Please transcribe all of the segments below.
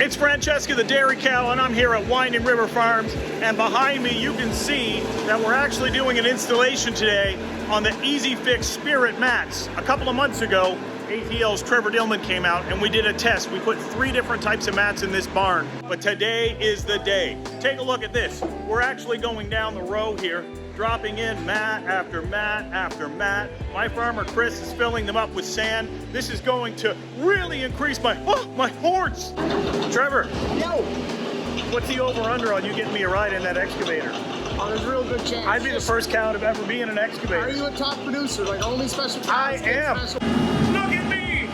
It's Francesca the Dairy Cow, and I'm here at Winding River Farms, and behind me you can see that we're actually doing an installation today on the EasyFix Spirit Mats. A couple of months ago, ATL's Trevor Dillman came out and we did a test. We put 3 different types of mats in this barn, but today is the day. Take a look at this. We're actually going down the row here, dropping in mat after mat after mat. My farmer Chris is filling them up with sand. This is going to really increase my horse. Trevor, Yo! what's the over-under on you getting me a ride in that excavator? Oh, there's a real good chance. I'd be the first cow to ever be in an excavator. Are you a top producer? Like only special cows I get am. special- Look at me!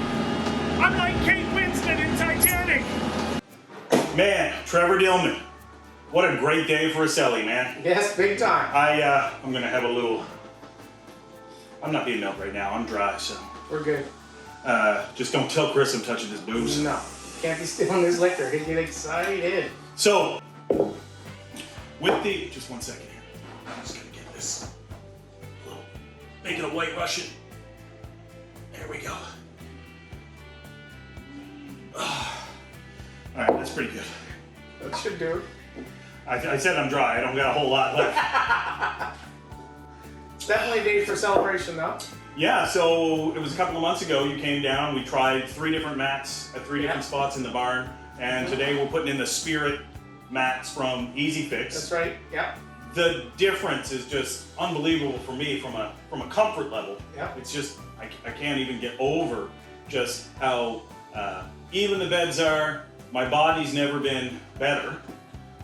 I'm like Kate Winslet in Titanic. Man, Trevor Dillman. What a great day for a celly, man. Yes, big time. I'm gonna have a little. I'm not being milked right now. I'm dry, so. We're good. Just don't tell Chris I'm touching his boobs. No, can't be stealing his liquor. He'd get excited. So, with the just 1 second here. I'm just gonna get this. Make it a white Russian. There we go. All right, that's pretty good. That should do it. I said I'm dry. I don't got a whole lot left. It's definitely a day for celebration, though. Yeah, so it was a couple of months ago. You came down. We tried 3 different mats at 3 different spots in the barn, and today we're putting in the Spirit mats from EasyFix. That's right. Yeah. The difference is just unbelievable for me from a comfort level. Yeah. It's just I can't even get over just how even the beds are. My body's never been better.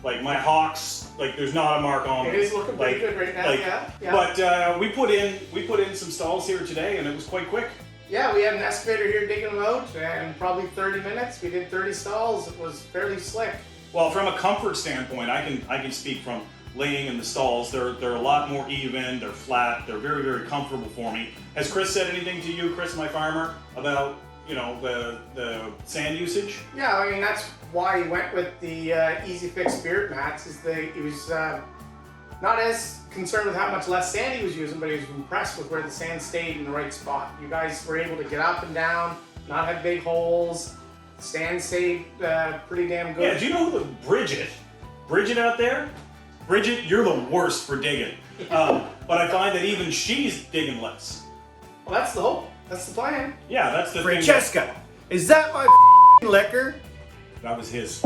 Like my hocks, like there's not a mark on them. It is looking pretty good right now. Yeah. But we put in some stalls here today, and it was quite quick. Yeah, we had an excavator here digging them out, and probably 30 minutes. We did 30 stalls. It was fairly slick. Well, from a comfort standpoint, I can speak from laying in the stalls. They're a lot more even. They're flat. They're very, very comfortable for me. Has Chris said anything to you, Chris, my farmer, about the sand usage? Yeah, I mean that's why he went with the EasyFix Spirit Mats. He was not as concerned with how much less sand he was using, but he was impressed with where the sand stayed in the right spot. You guys were able to get up and down, not have big holes. Sand stayed pretty damn good. Yeah, do you know who Bridget out there? Bridget, you're the worst for digging. But I find that even she's digging less. Well, that's the hope. That's the plan. Yeah, that's the Francesca, is that my liquor? thing. That was his.